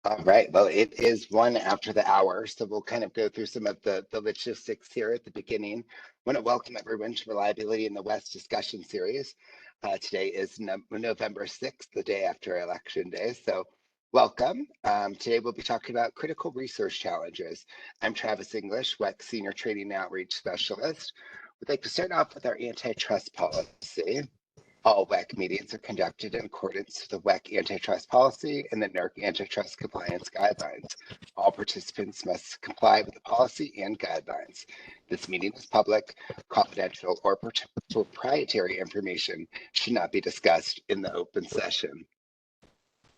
All right. Well, it is one after the hour, so we'll kind of go through some of the logistics here at the beginning. I want to welcome everyone to Reliability in the West discussion series. Today is November 6th, the day after Election Day. So welcome. Today we'll be talking about critical resource challenges. I'm Travis English, WEC Senior Training and Outreach Specialist. We'd like to start off with our antitrust policy. All WEC meetings are conducted in accordance with the WEC antitrust policy and the NERC antitrust compliance guidelines. All participants must comply with the policy and guidelines. This meeting is public, confidential, or proprietary information should not be discussed in the open session.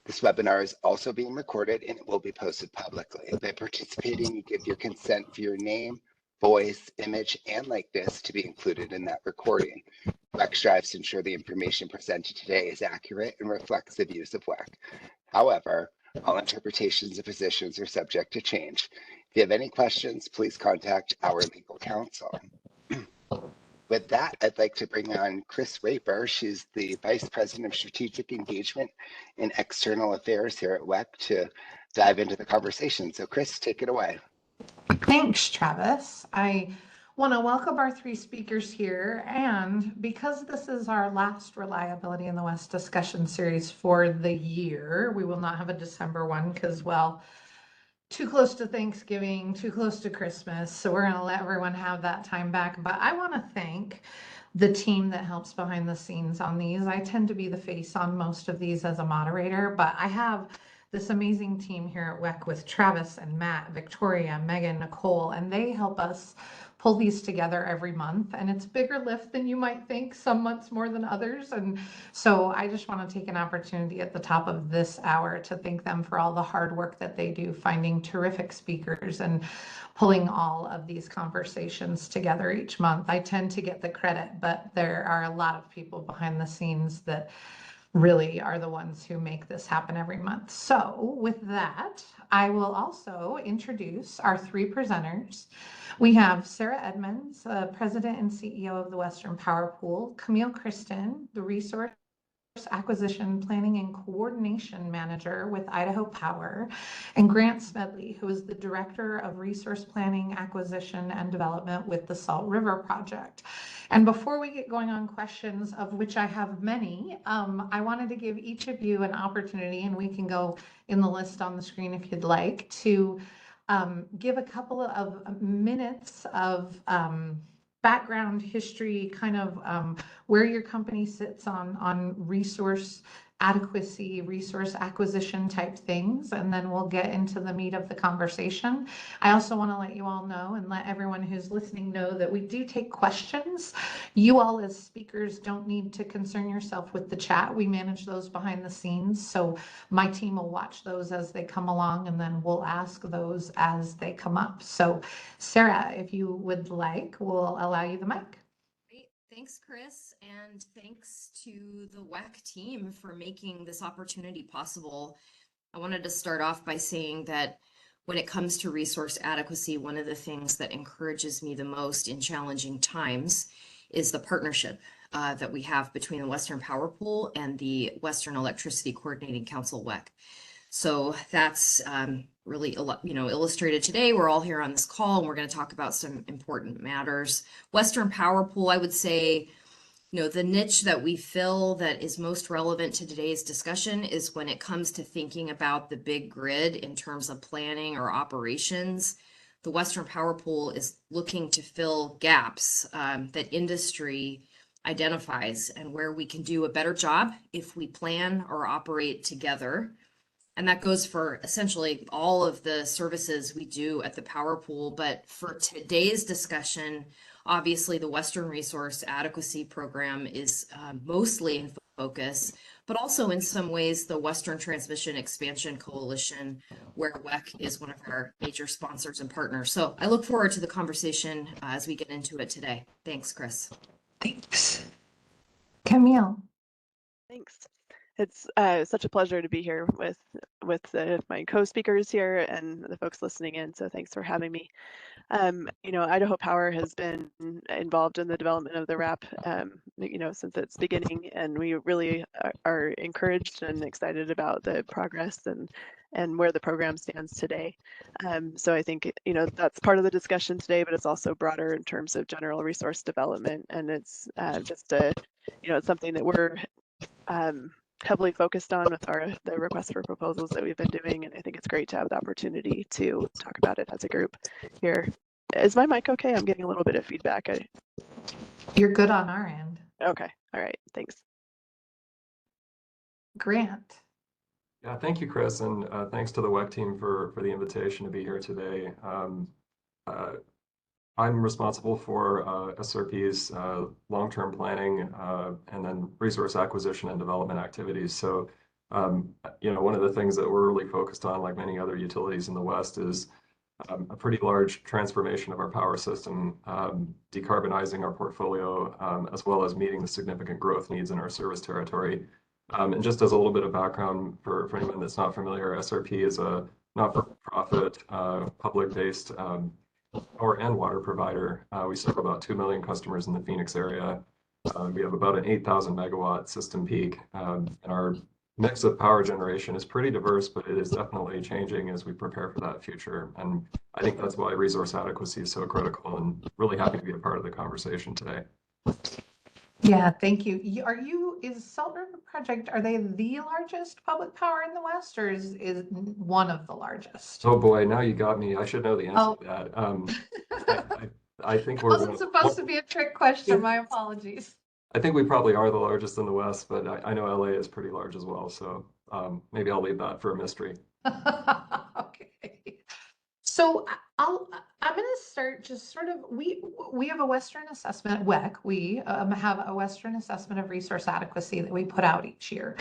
This webinar is also being recorded and it will be posted publicly. By participating, you give your consent for your name, voice, image, and likeness to be included in that recording. WEC strives to ensure the information presented today is accurate and reflects the views of WEC. However, all interpretations and positions are subject to change. If you have any questions, please contact our legal counsel. With that, I'd like to bring on Chris Raper. She's the Vice President of Strategic Engagement and External Affairs here at WEC to dive into the conversation. So Chris, take it away. Thanks, Travis. I want to welcome our three speakers here. And because this is our last Reliability in the West discussion series for the year, we will not have a December one because, well, too close to Thanksgiving, too close to Christmas. So we're going to let everyone have that time back. But I want to thank the team that helps behind the scenes on these. I tend to be the face on most of these as a moderator, but I have this amazing team here at WEC with Travis and Matt, Victoria, Megan, Nicole, and they help us pull these together every month. And it's a bigger lift than you might think, some months more than others. And so I just want to take an opportunity at the top of this hour to thank them for all the hard work that they do, finding terrific speakers and pulling all of these conversations together each month. I tend to get the credit, but there are a lot of people behind the scenes that really are the ones who make this happen every month. So with that, I will also introduce our three presenters. We have Sarah Edmonds, President and CEO of the Western Power Pool, Camille Kristen, the Resource Acquisition Planning and Coordination Manager with Idaho Power, and Grant Smedley, who is the Director of Resource Planning, Acquisition, and Development with the Salt River Project. And before we get going on questions, of which I have many, I wanted to give each of you an opportunity, and we can go in the list on the screen if you'd like, to give a couple of minutes of background history, kind of where your company sits on resource adequacy, resource acquisition type things, and then we'll get into the meat of the conversation. I also want to let you all know and let everyone who's listening know that we do take questions. You all as speakers don't need to concern yourself with the chat. We manage those behind the scenes, so my team will watch those as they come along, and then we'll ask those as they come up. So Sarah, if you would like, we'll allow you the mic. Thanks, Chris, and thanks to the WEC team for making this opportunity possible. I wanted to start off by saying that when it comes to resource adequacy, one of the things that encourages me the most in challenging times is the partnership that we have between the Western Power Pool and the Western Electricity Coordinating Council, WEC. So that's really, illustrated today. We're all here on this call and we're going to talk about some important matters. Western Power Pool, I would say, the niche that we fill that is most relevant to today's discussion is when it comes to thinking about the big grid in terms of planning or operations. The Western Power Pool is looking to fill gaps that industry identifies and where we can do a better job if we plan or operate together. And that goes for essentially all of the services we do at the Power Pool. But for today's discussion, obviously the Western Resource Adequacy Program is mostly in focus, but also in some ways the Western Transmission Expansion Coalition, where WEC is one of our major sponsors and partners. So I look forward to the conversation as we get into it today. Thanks, Chris. Thanks. Camille. Thanks. It's such a pleasure to be here with my co-speakers here and the folks listening in. So thanks for having me. Idaho Power has been involved in the development of the RAP, since its beginning, and we really are encouraged and excited about the progress and and where the program stands today. So I think, you know, that's part of the discussion today, but it's also broader in terms of general resource development. And it's just a, you know, it's something that we're heavily focused on with the request for proposals that we've been doing. And I think it's great to have the opportunity to talk about it as a group here. Is my mic okay? I'm getting a little bit of feedback. You're good on our end. Okay. All right. Thanks. Grant. Yeah, thank you, Chris, and thanks to the WEC team for the invitation to be here today. I'm responsible for SRP's long-term planning and then resource acquisition and development activities. So, you know, one of the things that we're really focused on, like many other utilities in the West, is a pretty large transformation of our power system, decarbonizing our portfolio, as well as meeting the significant growth needs in our service territory. And just as a little bit of background for anyone that's not familiar, SRP is a not-for-profit, public-based power and water provider. We serve about 2 million customers in the Phoenix area. We have about an 8,000 megawatt system peak, and our mix of power generation is pretty diverse, but it is definitely changing as we prepare for that future. And I think that's why resource adequacy is so critical, and really happy to be a part of the conversation today. Yeah, thank you. Is Salt River Project, are they the largest public power in the West, or is one of the largest? Oh boy, now you got me. I should know the answer to that. I think we're Wasn't supposed to be a trick question. My apologies. I think we probably are the largest in the West, but I know LA is pretty large as well. So maybe I'll leave that for a mystery. Okay. So I'm going to start just sort of, we have a Western assessment, WEC, we have a Western assessment of resource adequacy that we put out each year.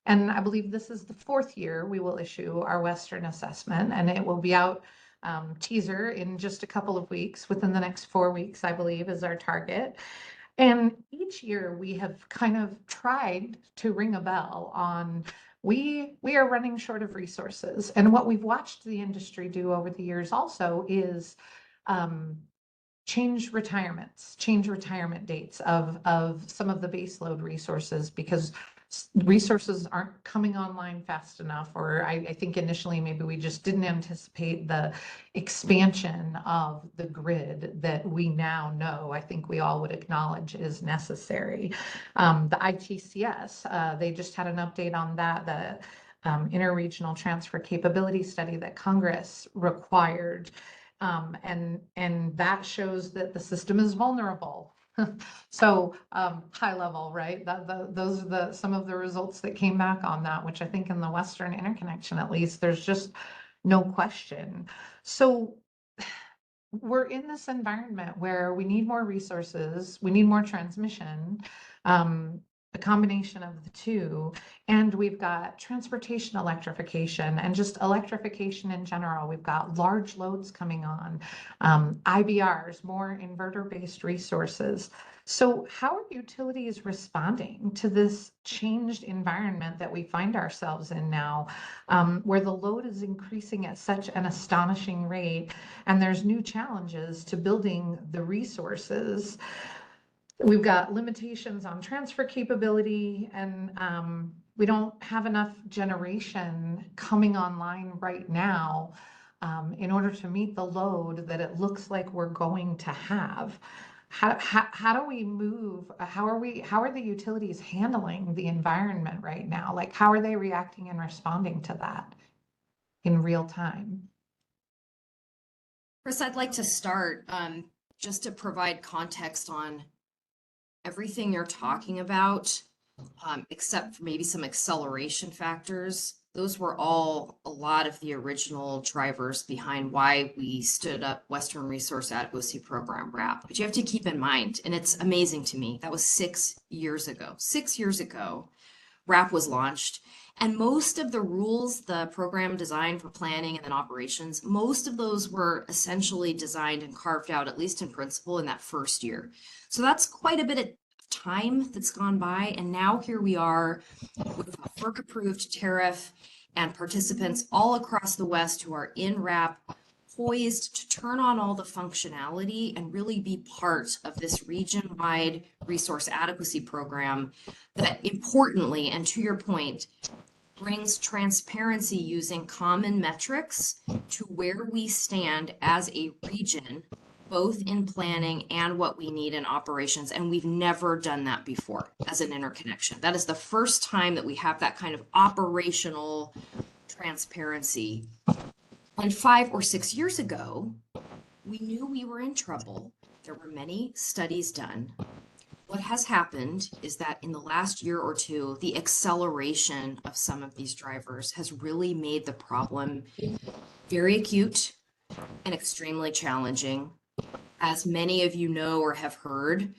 And I believe this is the 4th year we will issue our Western assessment, and it will be out teaser in just a couple of weeks. Within the next 4 weeks, I believe, is our target. And each year we have kind of tried to ring a bell on we are running short of resources. And what we've watched the industry do over the years also is change retirement dates of some of the baseload resources, because resources aren't coming online fast enough, or I think initially maybe we just didn't anticipate the expansion of the grid that we now know, I think we all would acknowledge is necessary. The ITCS, they just had an update on that, the interregional transfer capability study that Congress required. And that shows that the system is vulnerable. So high level, right? Those are some of the results that came back on that, which I think in the Western interconnection, at least, there's just no question. So we're in this environment where we need more resources, we need more transmission, a combination of the two, and we've got transportation electrification and just electrification in general. We've got large loads coming on, IBRs, more inverter-based resources. So how are utilities responding to this changed environment that we find ourselves in now, where the load is increasing at such an astonishing rate, and there's new challenges to building the resources? We've got limitations on transfer capability, and we don't have enough generation coming online right now in order to meet the load that it looks like we're going to have. How do we move? How are the utilities handling the environment right now? Like, how are they reacting and responding to that in real time? Chris, I'd like to start just to provide context on everything you're talking about, except for maybe some acceleration factors. Those were all a lot of the original drivers behind why we stood up Western Resource Adequacy Program, WRAP. But you have to keep in mind, and it's amazing to me, that was 6 years ago. 6 years ago, WRAP was launched, and most of the rules, the program design for planning and then operations, most of those were essentially designed and carved out, at least in principle, in that first year. So that's quite a bit of time that's gone by, and now here we are with a FERC-approved tariff and participants all across the West who are in WRAP, poised to turn on all the functionality and really be part of this region-wide resource adequacy program that, importantly, and to your point, brings transparency using common metrics to where we stand as a region, both in planning and what we need in operations. And we've never done that before as an interconnection. That is the first time that we have that kind of operational transparency. And 5 or 6 years ago, we knew we were in trouble. There were many studies done. What has happened is that in the last year or two, the acceleration of some of these drivers has really made the problem very acute and extremely challenging. As many of you know or have heard,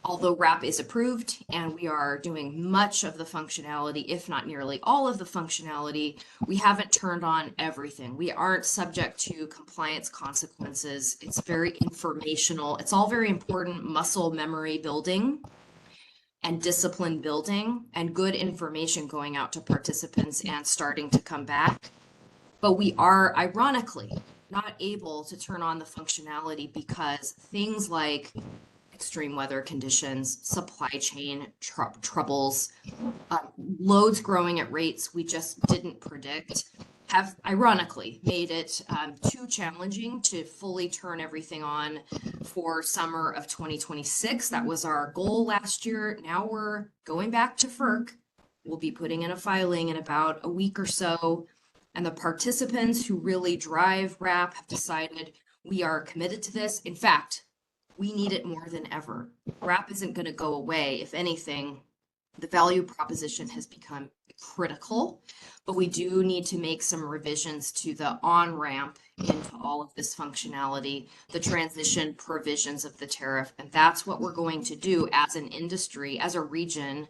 although RAP is approved and we are doing much of the functionality, if not nearly all of the functionality, we haven't turned on everything. We aren't subject to compliance consequences. It's very informational. It's all very important muscle memory building and discipline building and good information going out to participants and starting to come back. But we are ironically not able to turn on the functionality because things like extreme weather conditions, supply chain troubles, loads growing at rates we just didn't predict have ironically made it too challenging to fully turn everything on for summer of 2026. That was our goal last year. Now we're going back to FERC. We'll be putting in a filing in about a week or so. And the participants who really drive RAP have decided we are committed to this. In fact, we need it more than ever. RAP isn't going to go away. If anything, the value proposition has become critical, but we do need to make some revisions to the on-ramp into all of this functionality, the transition provisions of the tariff. And that's what we're going to do as an industry, as a region,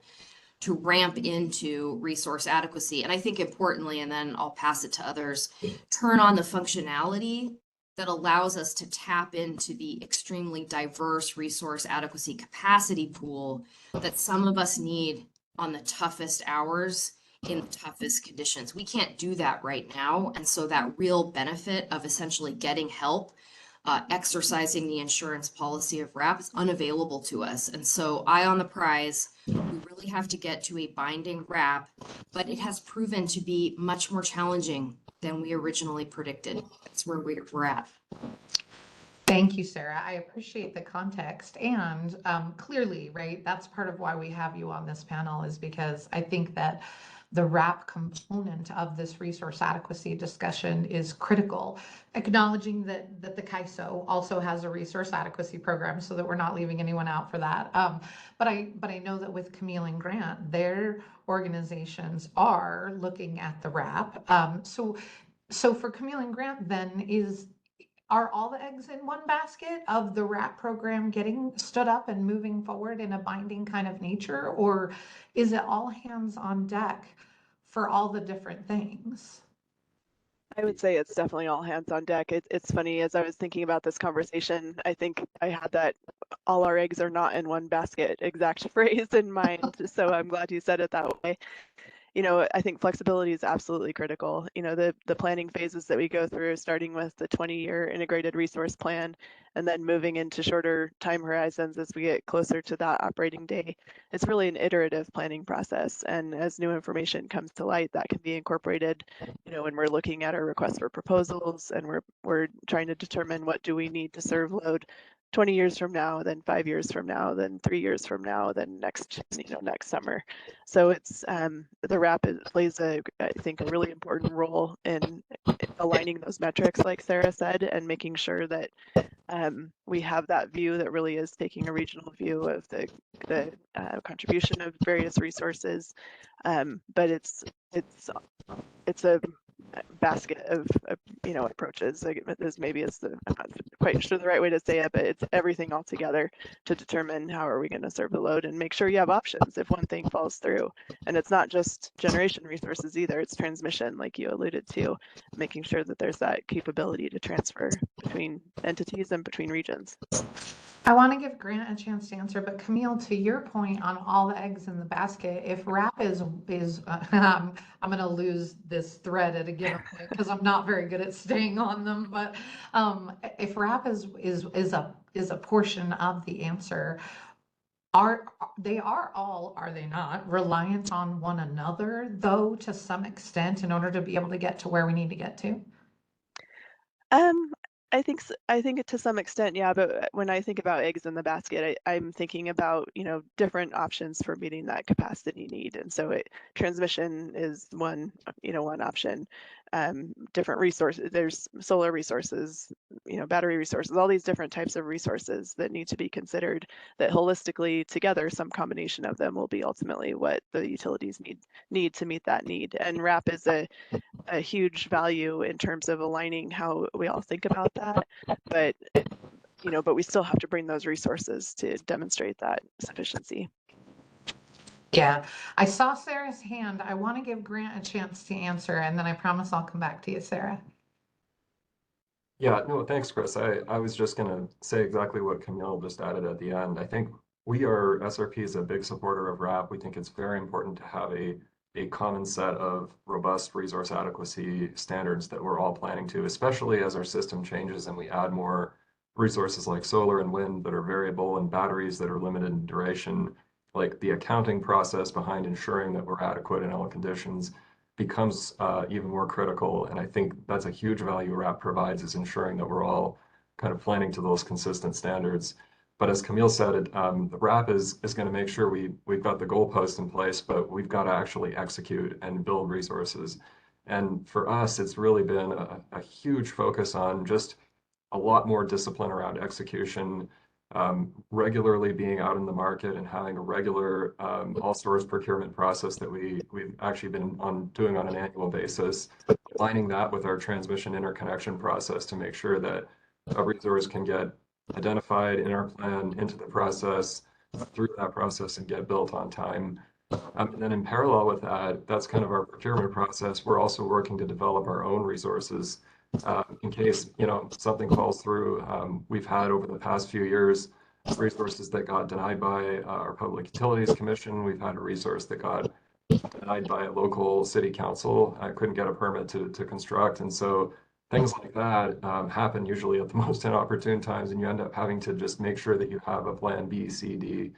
to ramp into resource adequacy. And I think importantly, and then I'll pass it to others, turn on the functionality that allows us to tap into the extremely diverse resource adequacy capacity pool that some of us need on the toughest hours in the toughest conditions. We can't do that right now. And so that real benefit of essentially getting help, exercising the insurance policy of RAP is unavailable to us. And so eye on the prize, we really have to get to a binding RAP, but it has proven to be much more challenging than we originally predicted. That's where we're at. Thank you, Sarah. I appreciate the context. And clearly, right, that's part of why we have you on this panel, is because I think that the RAP component of this resource adequacy discussion is critical, acknowledging that the CAISO also has a resource adequacy program, so that we're not leaving anyone out for that. But I know that with Camille and Grant, their organizations are looking at the RAP. So for Camille and Grant, then, are all the eggs in one basket of the RAP program getting stood up and moving forward in a binding kind of nature? Or is it all hands on deck for all the different things? I would say it's definitely all hands on deck. It's funny, as I was thinking about this conversation, I think I had that all our eggs are not in one basket exact phrase in mind. So I'm glad you said it that way. I think flexibility is absolutely critical. The planning phases that we go through, starting with the 20-year integrated resource plan, and then moving into shorter time horizons as we get closer to that operating day. It's really an iterative planning process. And as new information comes to light, that can be incorporated, when we're looking at our requests for proposals and we're trying to determine what do we need to serve load 20 years from now, then 5 years from now, then 3 years from now, then next summer. So it's the RAP plays I think a really important role in aligning those metrics, like Sarah said, and making sure that we have that view that really is taking a regional view of the contribution of various resources. But it's a basket of approaches. Maybe I'm not quite sure the right way to say it, but it's everything all together to determine how are we going to serve the load and make sure you have options if one thing falls through. And it's not just generation resources either, it's transmission, like you alluded to, making sure that there's that capability to transfer between entities and between regions. I want to give Grant a chance to answer, but Camille, to your point on all the eggs in the basket, if RAP is I'm going to lose this thread at a given point because I'm not very good at staying on them. But if RAP is a portion of the answer, They are all, are they not, reliant on one another, though, to some extent, in order to be able to get to where we need to get to? Um, I think to some extent, yeah. But when I think about eggs in the basket, I'm thinking about, different options for meeting that capacity need. And so transmission is one, one option. Different resources. There's solar resources, battery resources, all these different types of resources that need to be considered. That holistically together, some combination of them will be ultimately what the utilities need to meet that need. And RAP is a huge value in terms of aligning how we all think about that. But, but we still have to bring those resources to demonstrate that sufficiency. Yeah, I saw Sarah's hand. I want to give Grant a chance to answer, and then I promise I'll come back to you, Sarah. Yeah, no, thanks, Chris. I was just going to say exactly what Camille just added at the end. I think we are, SRP is a big supporter of RAP. We think it's very important to have a common set of robust resource adequacy standards that we're all planning to, especially as our system changes and we add more resources like solar and wind that are variable and batteries that are limited in duration. Like the accounting process behind ensuring that we're adequate in all conditions becomes even more critical. And I think that's a huge value RAP provides, is ensuring that we're all kind of planning to those consistent standards. But as Camille said, the RAP is going to make sure we've got the goalpost in place, but we've got to actually execute and build resources. And for us, it's really been a huge focus on just a lot more discipline around execution, regularly being out in the market and having a regular all source procurement process that we've actually been doing on an annual basis, aligning that with our transmission interconnection process to make sure that a resource can get identified in our plan into the process, through that process, and get built on time. And then in parallel with that, that's kind of our procurement process. We're also working to develop our own resources in case something falls through. We've had over the past few years resources that got denied by our Public Utilities Commission. We've had a resource that got denied by a local city council. I couldn't get a permit to construct, and so things like that happen usually at the most inopportune times, and you end up having to just make sure that you have a plan B, C, D.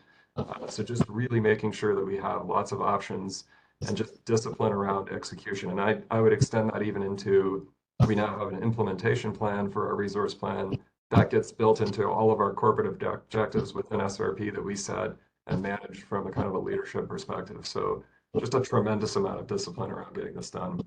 So just really making sure that we have lots of options and just discipline around execution. And I would extend that even into, we now have an implementation plan for our resource plan that gets built into all of our corporate objectives within SRP that we set and manage from a kind of a leadership perspective. So just a tremendous amount of discipline around getting this done.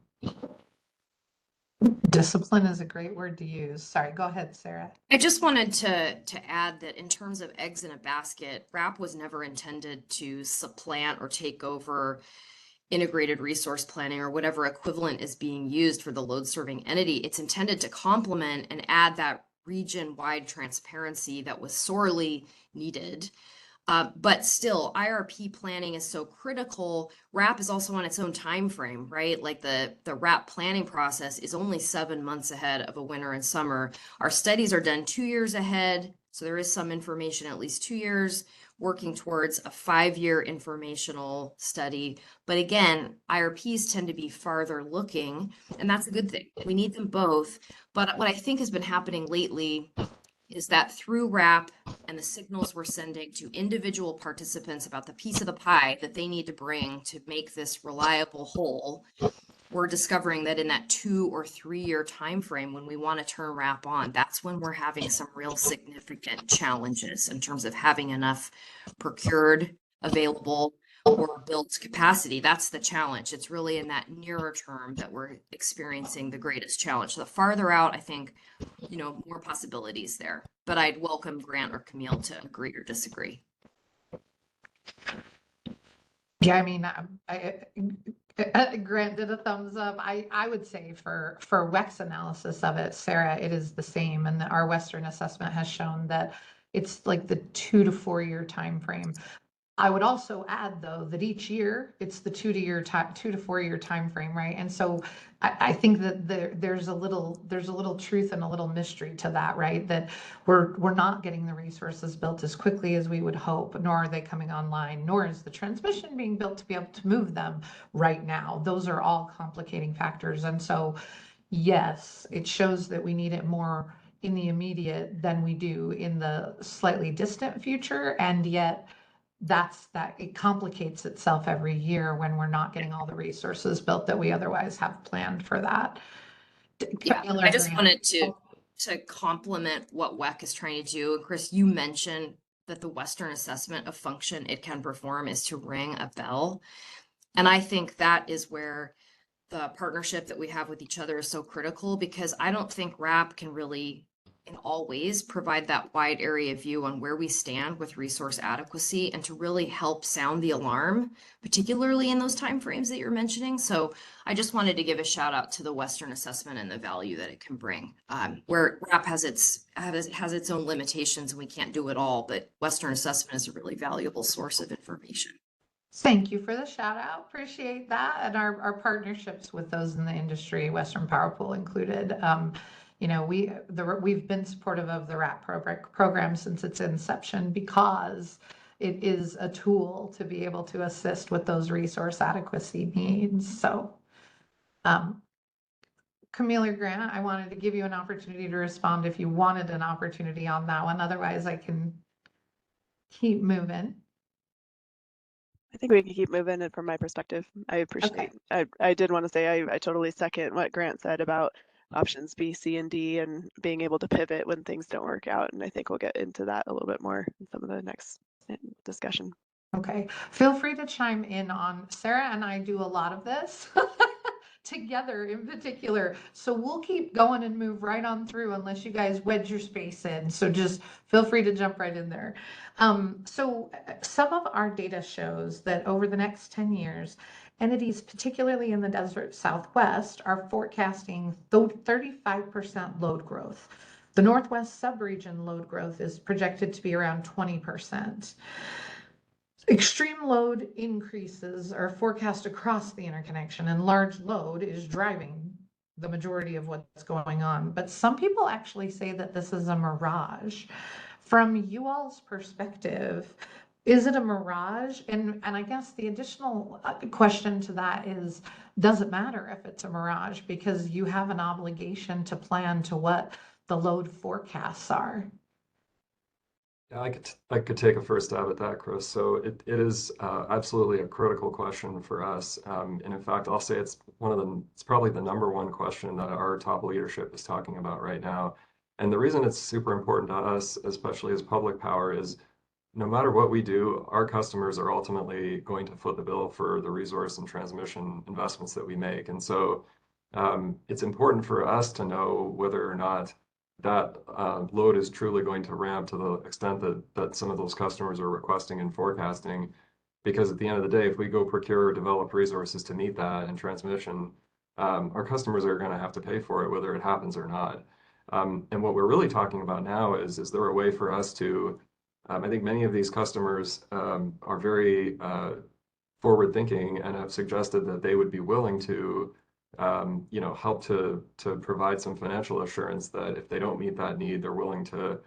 Discipline is a great word to use. Sorry, go ahead, Sarah. I just wanted to add that in terms of eggs in a basket, RAP was never intended to supplant or take over integrated resource planning or whatever equivalent is being used for the load serving entity. It's intended to complement and add that region-wide transparency that was sorely needed. But still, IRP planning is so critical. RAP is also on its own time frame, right? Like the RAP planning process is only 7 months ahead of a winter and summer. Our studies are done 2 years ahead, so there is some information at least 2 years, working towards a 5-year informational study. But again, IRPs tend to be farther looking, and that's a good thing. We need them both. But what I think has been happening lately is that through RAP and the signals we're sending to individual participants about the piece of the pie that they need to bring to make this reliable whole, we're discovering that in that 2 or 3 year time frame, when we want to turn RAP on, that's when we're having some real significant challenges in terms of having enough procured, available, or built capacity. That's the challenge. It's really in that nearer term that we're experiencing the greatest challenge. The farther out, I think, more possibilities there. But I'd welcome Grant or Camille to agree or disagree. Yeah, I mean, Grant did a thumbs up. I would say for WEC's analysis of it, Sarah, it is the same. And our Western assessment has shown that it's like the 2 to 4 year time frame. I would also add, though, that each year it's the 2 to 4 year time frame, right? And so I think that there's a little truth and a little mystery to that, right? That we're not getting the resources built as quickly as we would hope, nor are they coming online, nor is the transmission being built to be able to move them right now. Those are all complicating factors. And so, yes, it shows that we need it more in the immediate than we do in the slightly distant future, and yet it complicates itself every year when we're not getting all the resources built that we otherwise have planned for that. Yeah, Camille I or just Grant? wanted to complement what WEC is trying to do. Chris, you mentioned that the Western assessment of function it can perform is to ring a bell. And I think that is where the partnership that we have with each other is so critical, because I don't think RAP can really in all ways provide that wide area view on where we stand with resource adequacy and to really help sound the alarm, particularly in those timeframes that you're mentioning. So I just wanted to give a shout out to the Western assessment and the value that it can bring. Where RAP has its own limitations and we can't do it all, but Western assessment is a really valuable source of information. Thank you for the shout out. Appreciate that. And our partnerships with those in the industry, Western Power Pool included. You know, we've been supportive of the RAP program since its inception because it is a tool to be able to assist with those resource adequacy needs. So, Camille or Grant, I wanted to give you an opportunity to respond if you wanted an opportunity on that one. Otherwise, I can keep moving. I think we can keep moving. And from my perspective, I appreciate, I did want to say, I totally second what Grant said about options B, C, and D and being able to pivot when things don't work out. And I think we'll get into that a little bit more in some of the next discussion. Okay, feel free to chime in on, Sarah and I do a lot of this together in particular. So we'll keep going and move right on through unless you guys wedge your space in. So just feel free to jump right in there. So some of our data shows that over the next 10 years, entities, particularly in the desert Southwest, are forecasting 35% load growth. The Northwest subregion load growth is projected to be around 20%. Extreme load increases are forecast across the interconnection, and large load is driving the majority of what's going on. But some people actually say that this is a mirage. From you all's perspective, is it a mirage? And I guess the additional question to that is, does it matter if it's a mirage? Because you have an obligation to plan to what the load forecasts are. Yeah, I could take a first stab at that, Chris. So it is absolutely a critical question for us. And in fact, I'll say it's probably the number one question that our top leadership is talking about right now. And the reason it's super important to us, especially as public power, is no matter what we do, our customers are ultimately going to foot the bill for the resource and transmission investments that we make. And so it's important for us to know whether or not that load is truly going to ramp to the extent that some of those customers are requesting and forecasting. Because at the end of the day, if we go procure or develop resources to meet that in transmission, our customers are going to have to pay for it, whether it happens or not. And what we're really talking about now is there a way for us to, I think many of these customers are very forward thinking and have suggested that they would be willing to help to provide some financial assurance that if they don't meet that need, they're willing to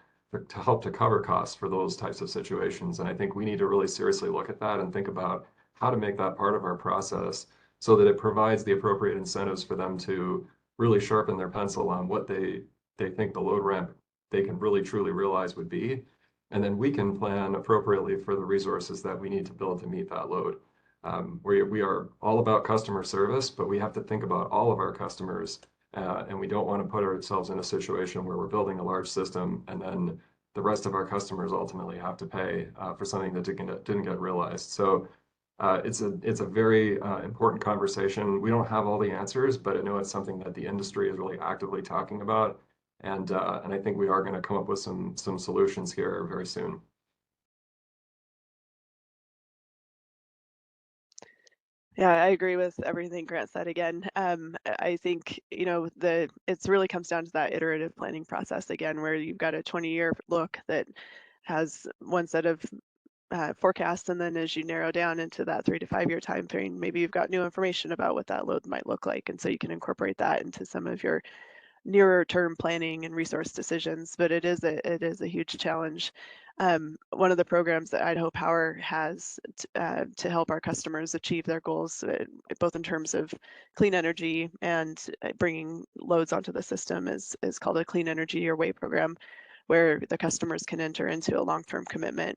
help to cover costs for those types of situations. And I think we need to really seriously look at that and think about how to make that part of our process so that it provides the appropriate incentives for them to really sharpen their pencil on what they think the load ramp they can really truly realize would be. And then we can plan appropriately for the resources that we need to build to meet that load. We are all about customer service, but we have to think about all of our customers, and we don't want to put ourselves in a situation where we're building a large system and then the rest of our customers ultimately have to pay for something that didn't get realized. So it's a very important conversation. We don't have all the answers, but I know it's something that the industry is really actively talking about, and I think we are going to come up with some solutions here very soon. Yeah, I agree with everything Grant said again. I think, it really comes down to that iterative planning process again, where you've got a 20-year look that has one set of forecasts, and then as you narrow down into that 3 to 5 year time frame, maybe you've got new information about what that load might look like, and so you can incorporate that into some of your nearer term planning and resource decisions. But it is a huge challenge. One of the programs that Idaho Power has to help our customers achieve their goals, both in terms of clean energy and bringing loads onto the system, is called a Clean Energy Your Way program, where the customers can enter into a long-term commitment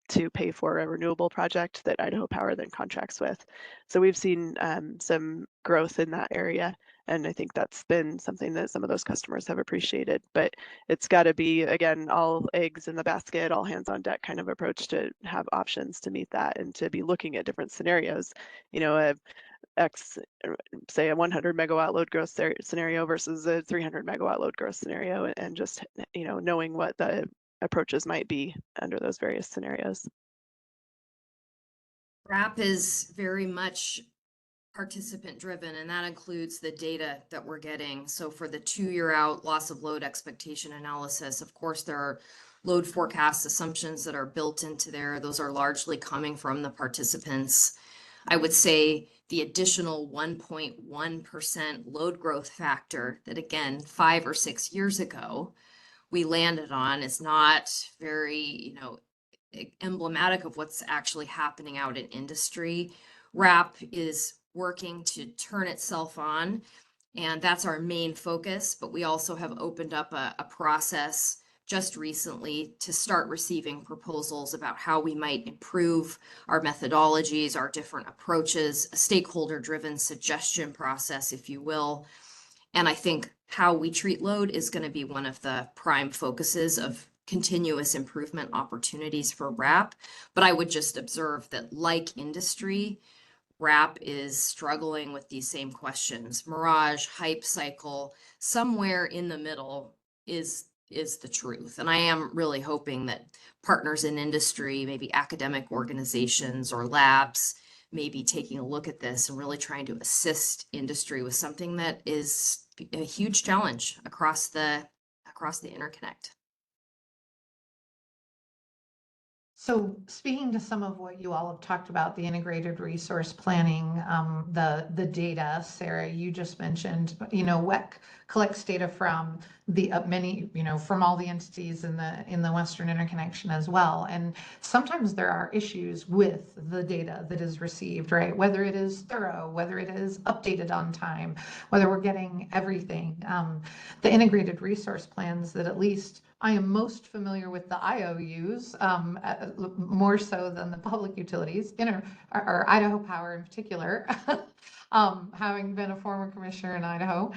to pay for a renewable project that Idaho Power then contracts with. So we've seen some growth in that area. And I think that's been something that some of those customers have appreciated. But it's got to be, again, all eggs in the basket, all hands on deck kind of approach to have options to meet that and to be looking at different scenarios. You know, say a 100 megawatt load growth scenario versus a 300 megawatt load growth scenario, and just, you know, knowing what the approaches might be under those various scenarios. RAP is very much participant driven, and that includes the data that we're getting. So for the 2-year out loss of load expectation analysis, of course, there are load forecast assumptions that are built into there. Those are largely coming from the participants. I would say the additional 1.1% load growth factor that, again, 5 or 6 years ago we landed on is not very, you know, emblematic of what's actually happening out in industry. RAP is working to turn itself on, and that's our main focus, but we also have opened up a process just recently to start receiving proposals about how we might improve our methodologies, our different approaches, a stakeholder-driven suggestion process, if you will. And I think how we treat load is going to be one of the prime focuses of continuous improvement opportunities for RAP. But I would just observe that, like industry, RAP is struggling with these same questions. Mirage, hype cycle, somewhere in the middle is the truth. And I am really hoping that partners in industry, maybe academic organizations or labs, may be taking a look at this and really trying to assist industry with something that is a huge challenge across the interconnect. So speaking to some of what you all have talked about, the integrated resource planning, the data, Sarah, you just mentioned, you know, WEC collects data from the many, you know, from all the entities in the Western Interconnection as well. And sometimes there are issues with the data that is received, right? Whether it is thorough, whether it is updated on time, whether we're getting everything. The integrated resource plans that at least I am most familiar with the IOUs, more so than the public utilities, or Idaho Power in particular, having been a former commissioner in Idaho.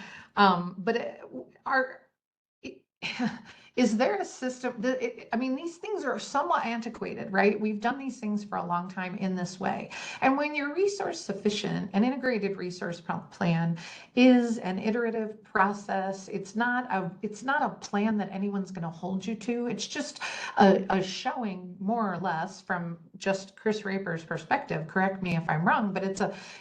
Is there a system that, I mean, these things are somewhat antiquated, right? We've done these things for a long time in this way. And when you're resource sufficient, an integrated resource plan is an iterative process. It's not a plan that anyone's going to hold you to. It's just a showing, more or less, from just Chris Raper's perspective. Correct me if I'm wrong, but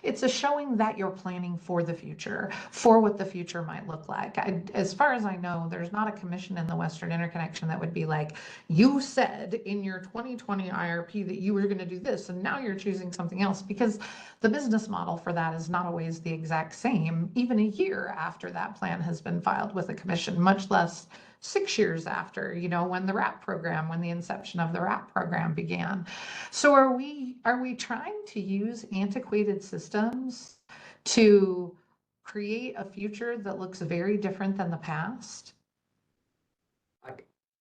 it's a showing that you're planning for the future, for what the future might look like. As far as I know, there's not a commission in the Western Interconnection that would be like, you said in your 2020 IRP that you were going to do this, and now you're choosing something else, because the business model for that is not always the exact same, even a year after that plan has been filed with the commission, much less 6 years after, you know, when the inception of the RAP program began. So are we trying to use antiquated systems to create a future that looks very different than the past?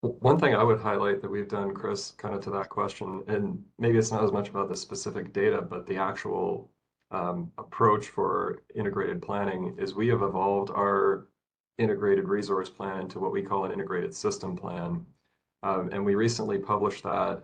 One thing I would highlight that we've done, Chris, kind of to that question, and maybe it's not as much about the specific data, but the actual approach for integrated planning, is we have evolved our integrated resource plan into what we call an integrated system plan. And we recently published that,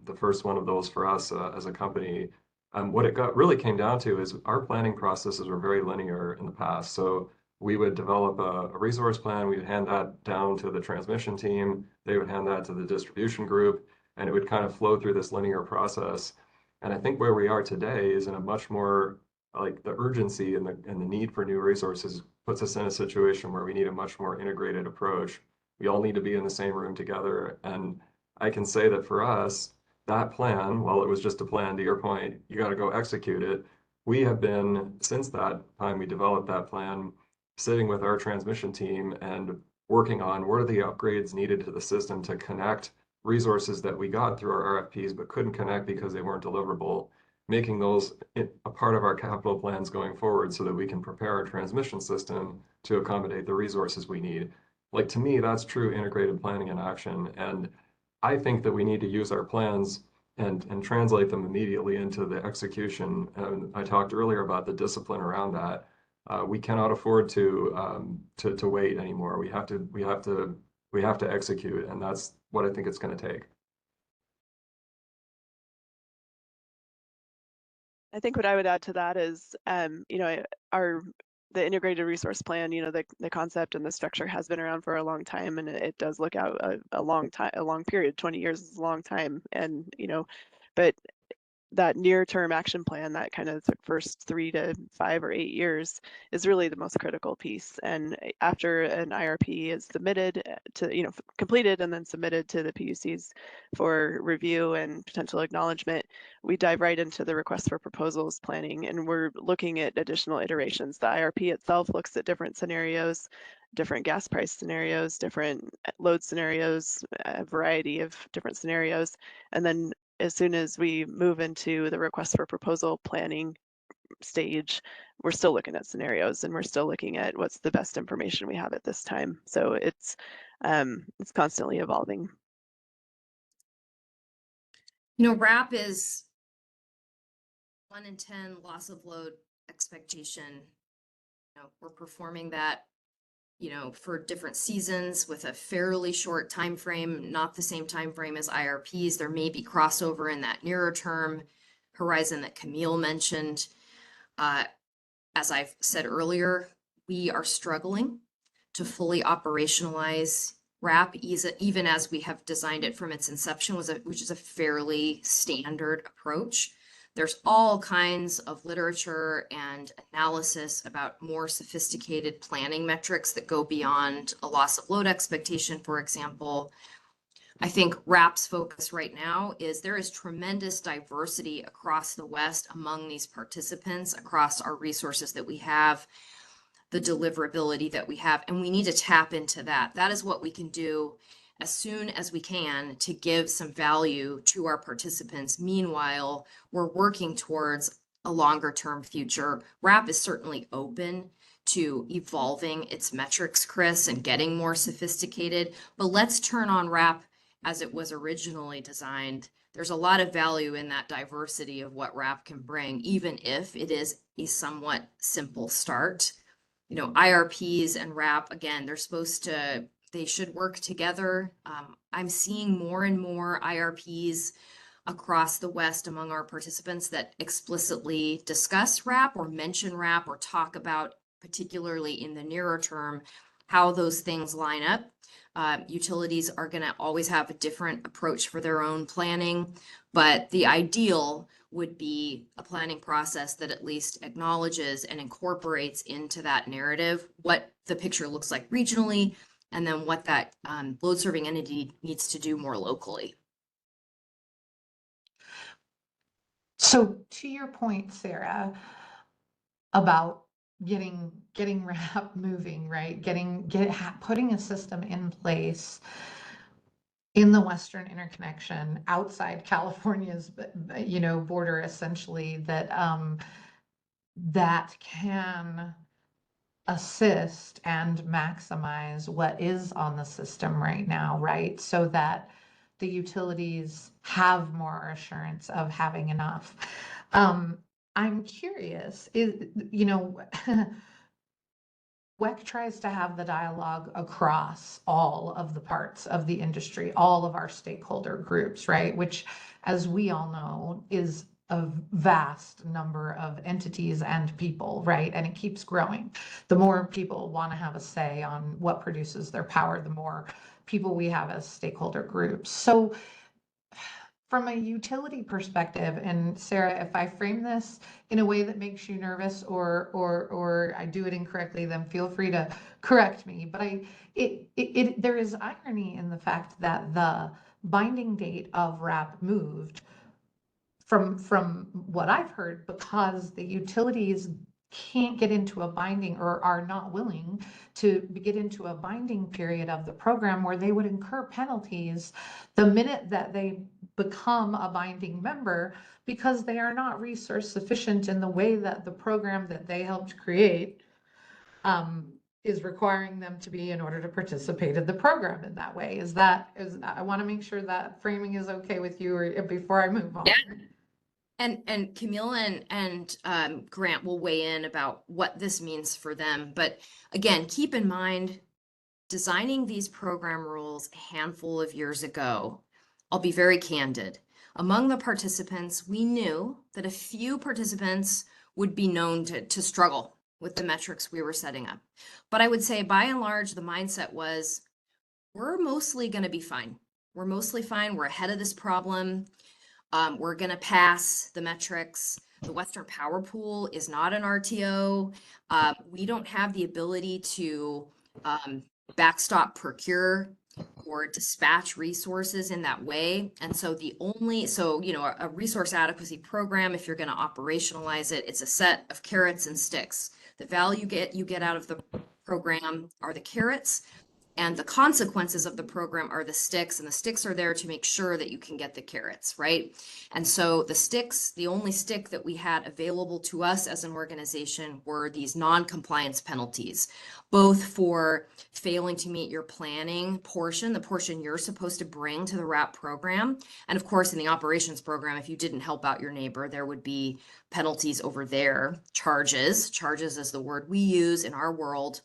the first one of those for us as a company. What it really came down to is our planning processes were very linear in the past. So we would develop a resource plan, we would hand that down to the transmission team, they would hand that to the distribution group, and it would kind of flow through this linear process. And I think where we are today is in a much more, like, the urgency and the need for new resources puts us in a situation where we need a much more integrated approach. We all need to be in the same room together. And I can say that for us, that plan, while it was just a plan, to your point, you got to go execute it. We have been, since that time we developed that plan, sitting with our transmission team and working on what are the upgrades needed to the system to connect resources that we got through our RFPs but couldn't connect because they weren't deliverable, making those a part of our capital plans going forward so that we can prepare our transmission system to accommodate the resources we need. like to me, that's true integrated planning in action. And I think that we need to use our plans and translate them immediately into the execution. And I talked earlier about the discipline around that. We cannot afford to wait anymore. We have to execute, and that's what I think it's going to take. I think what I would add to that is, you know, the integrated resource plan, you know, the concept and the structure has been around for a long time, and it does look out a long time, a long period. 20 years is a long time, and you know, but that near-term action plan, that kind of first 3 to 5 or 8 years, is really the most critical piece. And after an IRP is submitted to, you know, completed and then submitted to the PUCs for review and potential acknowledgement, we dive right into the request for proposals planning, and we're looking at additional iterations. The IRP itself looks at different scenarios, different gas price scenarios, different load scenarios, a variety of different scenarios, and then as soon as we move into the request for proposal planning stage, we're still looking at scenarios, and we're still looking at what's the best information we have at this time. So it's constantly evolving. You know, RAP is 1 in 10 loss of load expectation. You know, we're performing that, you know, for different seasons with a fairly short time frame, not the same time frame as IRPs. There may be crossover in that nearer term horizon that Camille mentioned. As I've said earlier, we are struggling to fully operationalize RAP, even as we have designed it from its inception, which is a fairly standard approach. There's all kinds of literature and analysis about more sophisticated planning metrics that go beyond a loss of load expectation, for example. I think RAP's focus right now is there is tremendous diversity across the West among these participants, across our resources that we have, the deliverability that we have, and we need to tap into that. That is what we can do as soon as we can to give some value to our participants. Meanwhile, we're working towards a longer term future. RAP is certainly open to evolving its metrics, Chris, and getting more sophisticated, but let's turn on RAP as it was originally designed. There's a lot of value in that diversity of what RAP can bring, even if it is a somewhat simple start. You know, IRPs and RAP, again, they should work together. I'm seeing more and more IRPs across the West among our participants that explicitly discuss RAP or mention RAP or talk about, particularly in the nearer term, how those things line up. Utilities are going to always have a different approach for their own planning, but the ideal would be a planning process that at least acknowledges and incorporates into that narrative what the picture looks like regionally, and then what that load serving entity needs to do more locally. So to your point, Sarah, about getting RAP moving, right? Putting a system in place in the Western interconnection outside California's, you know, border, essentially, that that can assist and maximize what is on the system right now, right? So that the utilities have more assurance of having enough. I'm curious, you know, WEC tries to have the dialogue across all of the parts of the industry, all of our stakeholder groups, right? Which, as we all know, is a vast number of entities and people, right? And it keeps growing. The more people want to have a say on what produces their power, the more people we have as stakeholder groups. So from a utility perspective, and Sarah, if I frame this in a way that makes you nervous or I do it incorrectly, then feel free to correct me. But there is irony in the fact that the binding date of RAP moved from what I've heard because the utilities can't get into a binding or are not willing to get into a binding period of the program where they would incur penalties the minute that they become a binding member because they are not resource sufficient in the way that the program that they helped create is requiring them to be in order to participate in the program in that way. I want to make sure that framing is okay with you or before I move on. Yeah. And Camille and Grant will weigh in about what this means for them. But again, keep in mind, designing these program rules a handful of years ago, I'll be very candid. Among the participants, we knew that a few participants would be known to struggle with the metrics we were setting up. But I would say by and large, the mindset was, we're mostly going to be fine. We're mostly fine. We're ahead of this problem. We're going to pass the metrics. The Western Power Pool is not an RTO. We don't have the ability to backstop procure or dispatch resources in that way. And so a resource adequacy program, if you're going to operationalize it, it's a set of carrots and sticks. The value you get out of the program are the carrots, and the consequences of the program are the sticks, and the sticks are there to make sure that you can get the carrots, right? And so the only stick that we had available to us as an organization were these non-compliance penalties, both for failing to meet your planning portion, the portion you're supposed to bring to the RAP program. And of course, in the operations program, if you didn't help out your neighbor, there would be penalties over there. Charges is the word we use in our world.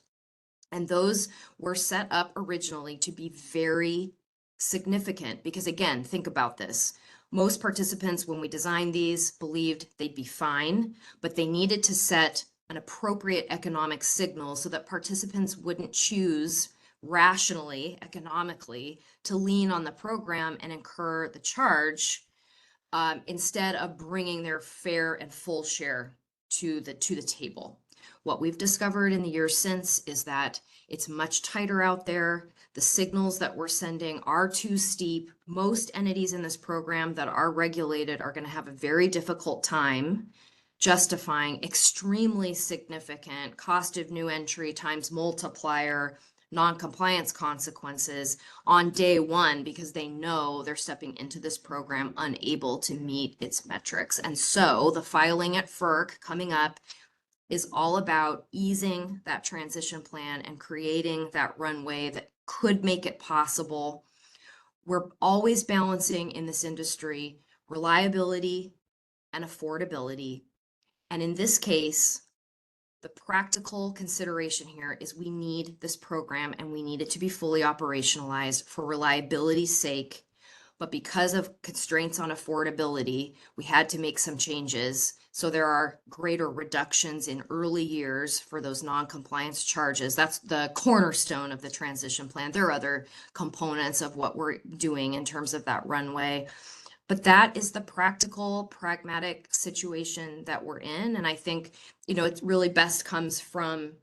And those were set up originally to be very significant because, again, think about this. Most participants, when we designed these, believed they'd be fine, but they needed to set an appropriate economic signal so that participants wouldn't choose rationally, economically, to lean on the program and incur the charge instead of bringing their fair and full share to the table. What we've discovered in the years since is that it's much tighter out there. The signals that we're sending are too steep. Most entities in this program that are regulated are going to have a very difficult time justifying extremely significant cost of new entry times multiplier non-compliance consequences on day one because they know they're stepping into this program unable to meet its metrics. And so the filing at FERC coming up is all about easing that transition plan and creating that runway that could make it possible. We're always balancing in this industry reliability and affordability. And in this case, the practical consideration here is we need this program and we need it to be fully operationalized for reliability's sake. But because of constraints on affordability, we had to make some changes. So there are greater reductions in early years for those non-compliance charges. That's the cornerstone of the transition plan. There are other components of what we're doing in terms of that runway. But that is the practical, pragmatic situation that we're in. And I think, it really best comes from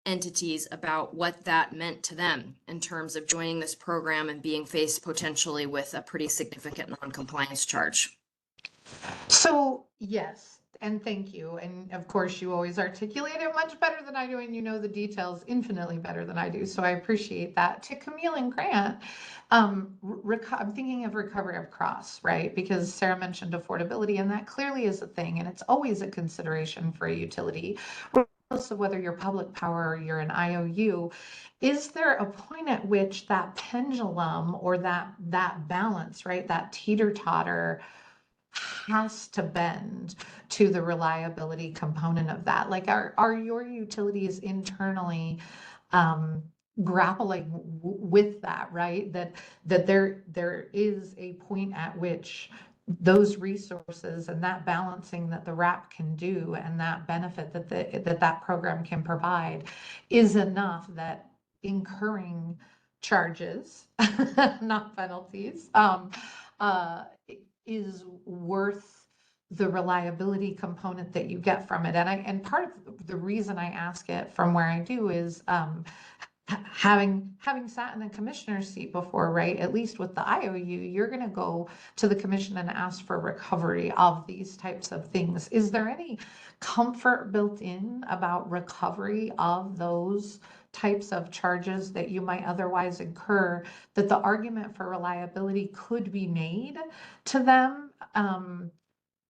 entities about what that meant to them in terms of joining this program and being faced potentially with a pretty significant non-compliance charge. So, yes, and thank you. And of course, you always articulate it much better than I do, and you know the details infinitely better than I do. So I appreciate that. To Camille and Grant, I'm thinking of recovery of costs, right? Because Sarah mentioned affordability, and that clearly is a thing, and it's always a consideration for a utility. Regardless of whether you're public power or you're an IOU, is there a point at which that pendulum or that balance, right, that teeter-totter has to bend to the reliability component of that? Like, are your utilities internally grappling with that, right? That there is a point at which those resources and that balancing that the RAP can do and that benefit that program can provide is enough that incurring charges, not penalties, is worth the reliability component that you get from it. And part of the reason I ask it from where I do is having sat in the commissioner's seat before, right? At least with the IOU, you're going to go to the commission and ask for recovery of these types of things. Is there any comfort built in about recovery of those types of charges that you might otherwise incur, that the argument for reliability could be made to them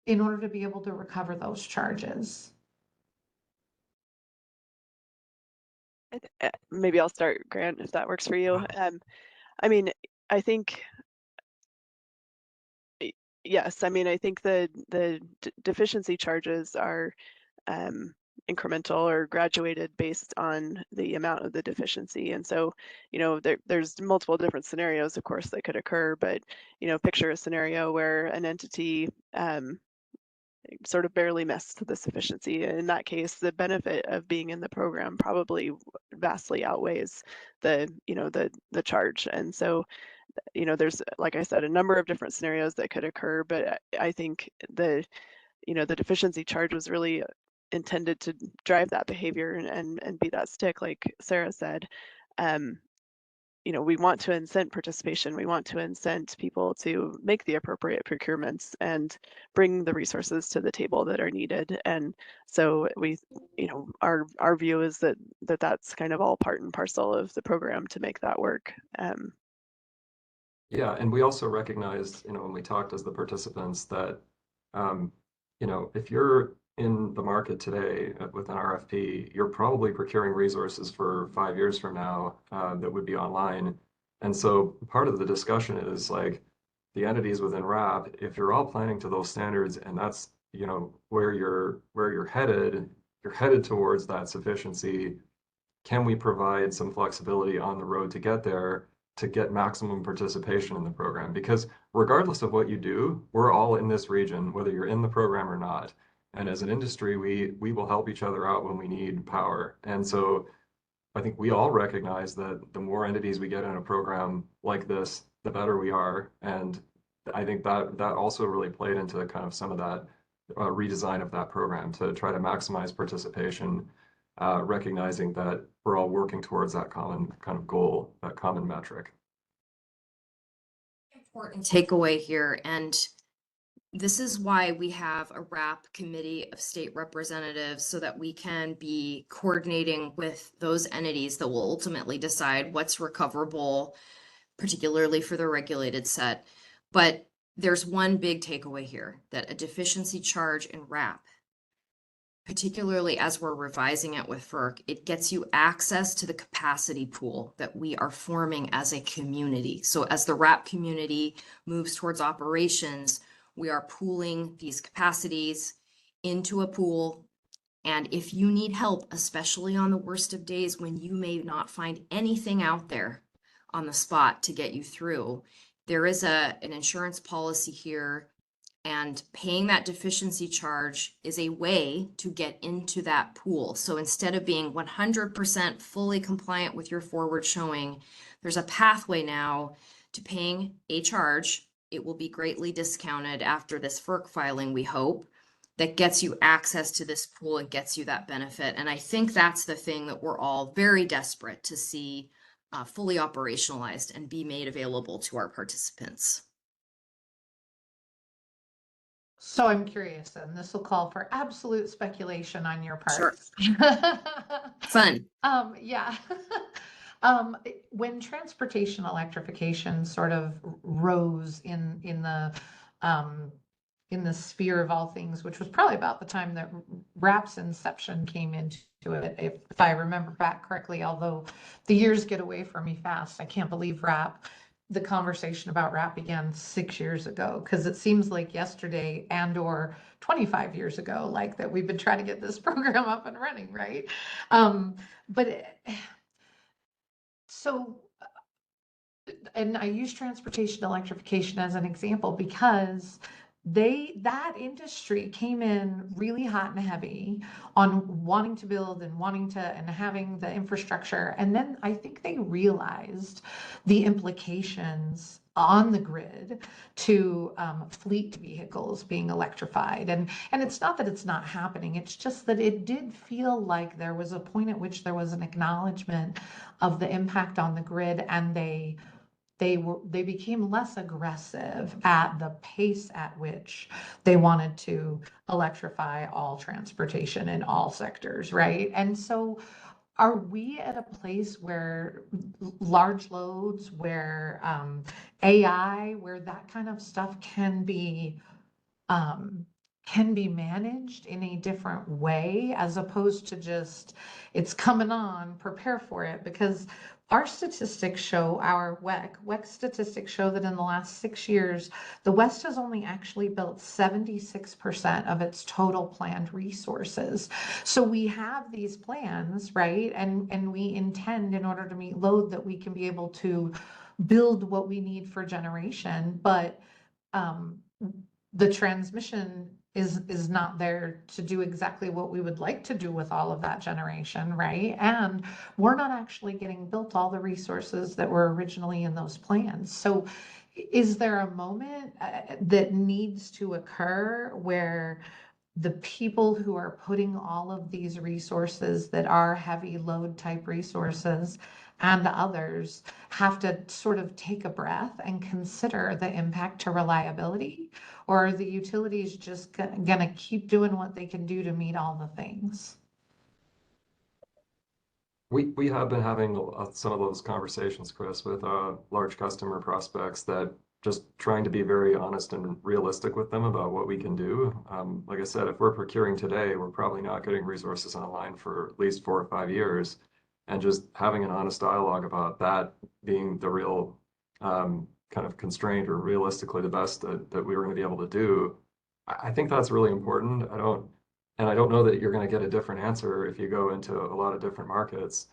in order to be able to recover those charges? Maybe I'll start, Grant, if that works for you. I mean, I think, yes, I mean, I think the deficiency charges are incremental or graduated based on the amount of the deficiency. And so, there's multiple different scenarios, of course, that could occur, but, picture a scenario where an entity sort of barely missed the sufficiency. In that case, the benefit of being in the program probably vastly outweighs the charge. And so, there's, like I said, a number of different scenarios that could occur, but I think the deficiency charge was really intended to drive that behavior and be that stick, like Sarah said. We want to incent participation. We want to incent people to make the appropriate procurements and bring the resources to the table that are needed. And so our view is that's kind of all part and parcel of the program to make that work. Yeah, and we also recognized, when we talked as the participants that, if you're in the market today with an RFP, you're probably procuring resources for 5 years from now that would be online. And so part of the discussion is like the entities within RAP, if you're all planning to those standards and that's, where you're headed towards that sufficiency, can we provide some flexibility on the road to get there to get maximum participation in the program? Because regardless of what you do, we're all in this region, whether you're in the program or not. And as an industry, we will help each other out when we need power. And so I think we all recognize that the more entities we get in a program like this, the better we are. And I think that also really played into kind of some of that redesign of that program to try to maximize participation, recognizing that we're all working towards that common kind of goal, that common metric. Important takeaway here, and this is why we have a RAP committee of state representatives so that we can be coordinating with those entities that will ultimately decide what's recoverable, particularly for the regulated set. But there's one big takeaway here, that a deficiency charge in RAP, particularly as we're revising it with FERC, it gets you access to the capacity pool that we are forming as a community. So as the RAP community moves towards operations, we are pooling these capacities into a pool. And if you need help, especially on the worst of days when you may not find anything out there on the spot to get you through, there is an insurance policy here, and paying that deficiency charge is a way to get into that pool. So instead of being 100% fully compliant with your forward showing, there's a pathway now to paying a charge. It will be greatly discounted after this FERC filing, we hope, that gets you access to this pool and gets you that benefit. And I think that's the thing that we're all very desperate to see fully operationalized and be made available to our participants. So I'm curious, and this will call for absolute speculation on your part. Sure. Fun. Yeah. When transportation electrification sort of rose in the sphere of all things, which was probably about the time that RAP's inception came into it, if I remember back correctly, although the years get away from me fast. I can't believe the conversation about RAP began 6 years ago, because it seems like yesterday and or 25 years ago, like that we've been trying to get this program up and running, right? And I use transportation electrification as an example because that industry came in really hot and heavy on wanting to build and having the infrastructure. And then I think they realized the implications on the grid to fleet vehicles being electrified. And it's not that it's not happening. It's just that it did feel like there was a point at which there was an acknowledgement of the impact on the grid, and they became less aggressive at the pace at which they wanted to electrify all transportation in all sectors, right? And so are we at a place where large loads, where AI, where that kind of stuff can be can be managed in a different way, as opposed to just, it's coming on, prepare for it. Because our statistics show, our WEC statistics show that in the last 6 years, the West has only actually built 76% of its total planned resources. So we have these plans, right? And we intend, in order to meet load, that we can be able to build what we need for generation. But um, the transmission is not there to do exactly what we would like to do with all of that generation, right? And we're not actually getting built all the resources that were originally in those plans. So is there a moment that needs to occur where the people who are putting all of these resources that are heavy load type resources and others have to sort of take a breath and consider the impact to reliability? Or are the utilities just gonna keep doing what they can do to meet all the things? We have been having some of those conversations, Chris, with large customer prospects, that just trying to be very honest and realistic with them about what we can do. Like I said, if we're procuring today, we're probably not getting resources online for at least 4 or 5 years. And just having an honest dialogue about that being the real kind of constraint, or realistically the best that we were going to be able to do, I think that's really important. I don't know that you're going to get a different answer if you go into a lot of different markets,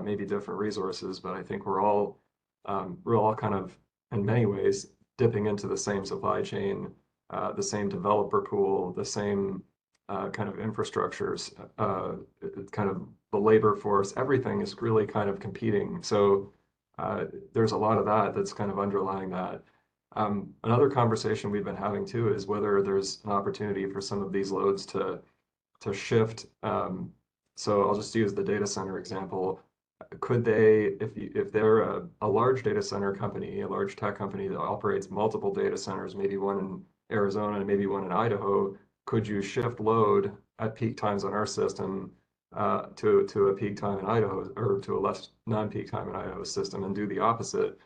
maybe different resources, but I think we're all kind of, in many ways, dipping into the same supply chain, the same developer pool, the same kind of infrastructures, kind of the labor force, everything is really kind of competing. So there's a lot of that that's kind of underlying that. Another conversation we've been having too is whether there's an opportunity for some of these loads to shift. So I'll just use the data center example. Could they, if they're a large data center company, a large tech company that operates multiple data centers, maybe one in Arizona and maybe one in Idaho, could you shift load at peak times on our system to a peak time in Idaho, or to a less non-peak time in Idaho system, and do the opposite?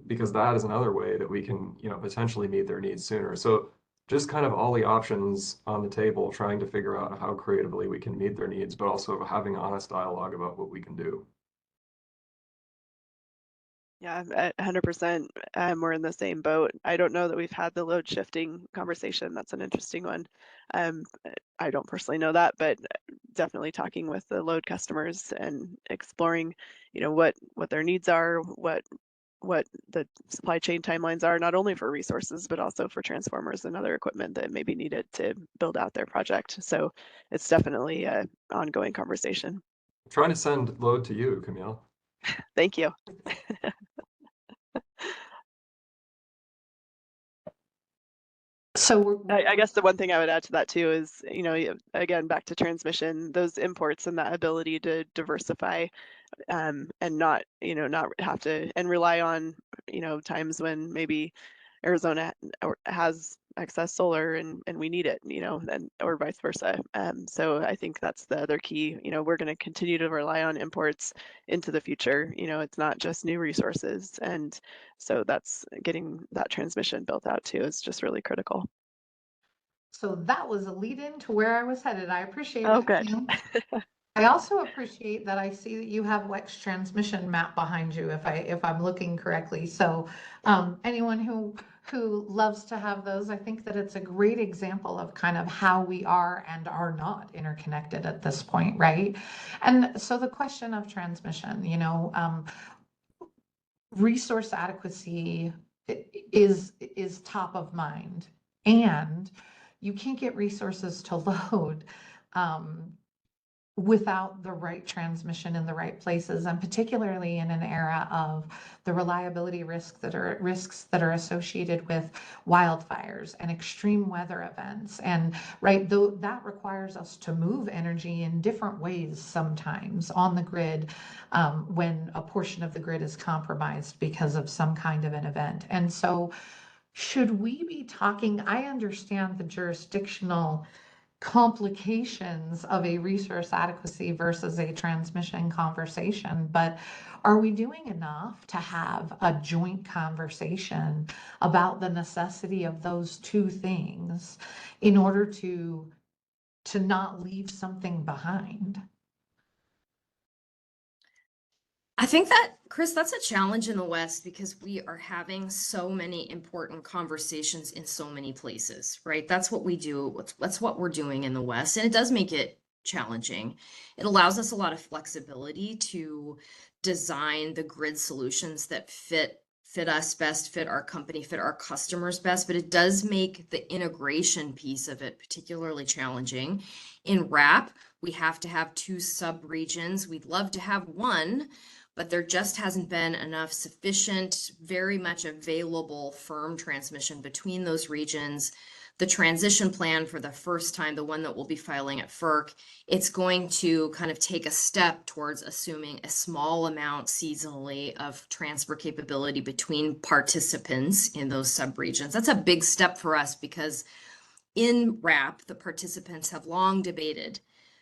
Because that is another way that we can, potentially meet their needs sooner. So just kind of all the options on the table, trying to figure out how creatively we can meet their needs, but also having honest dialogue about what we can do. Yeah, 100%. We're in the same boat. I don't know that we've had the load shifting conversation. That's an interesting one. Um, I don't personally know that, but definitely talking with the load customers and exploring, what their needs are, what the supply chain timelines are, not only for resources, but also for transformers and other equipment that may be needed to build out their project. So it's definitely an ongoing conversation. I'm trying to send load to you, Camille. Thank you. So I guess the one thing I would add to that too is, again, back to transmission, those imports and that ability to diversify, and not have to and rely on, times when maybe Arizona has excess solar and we need it, and or vice versa. So I think that's the other key. We're going to continue to rely on imports into the future. It's not just new resources, and so that's getting that transmission built out too is just really critical. So that was a lead in to where I was headed. I appreciate Oh, that, good. Kim. I also appreciate that I see that you have WEX transmission map behind you, if I'm looking correctly. So anyone who loves to have those, I think that it's a great example of kind of how we are and are not interconnected at this point, right? And so the question of transmission, resource adequacy is top of mind, and you can't get resources to load without the right transmission in the right places, and particularly in an era of the reliability risks that are associated with wildfires and extreme weather events. And right, though that requires us to move energy in different ways sometimes on the grid, when a portion of the grid is compromised because of some kind of an event. And so should we be talking, I understand the jurisdictional complications of a resource adequacy versus a transmission conversation, but are we doing enough to have a joint conversation about the necessity of those two things in order to not leave something behind? I think that, Chris, that's a challenge in the West because we are having so many important conversations in so many places, right? That's what we do. That's what we're doing in the West. And it does make it challenging. It allows us a lot of flexibility to design the grid solutions that fit us best, fit our company, fit our customers best, but it does make the integration piece of it particularly challenging. In RAP, we have to have two sub-regions. We'd love to have one, but there just hasn't been enough sufficient, very much available firm transmission between those regions. The transition plan for the first time, the one that we'll be filing at FERC, it's going to kind of take a step towards assuming a small amount seasonally of transfer capability between participants in those subregions. That's a big step for us because in RAP, the participants have long debated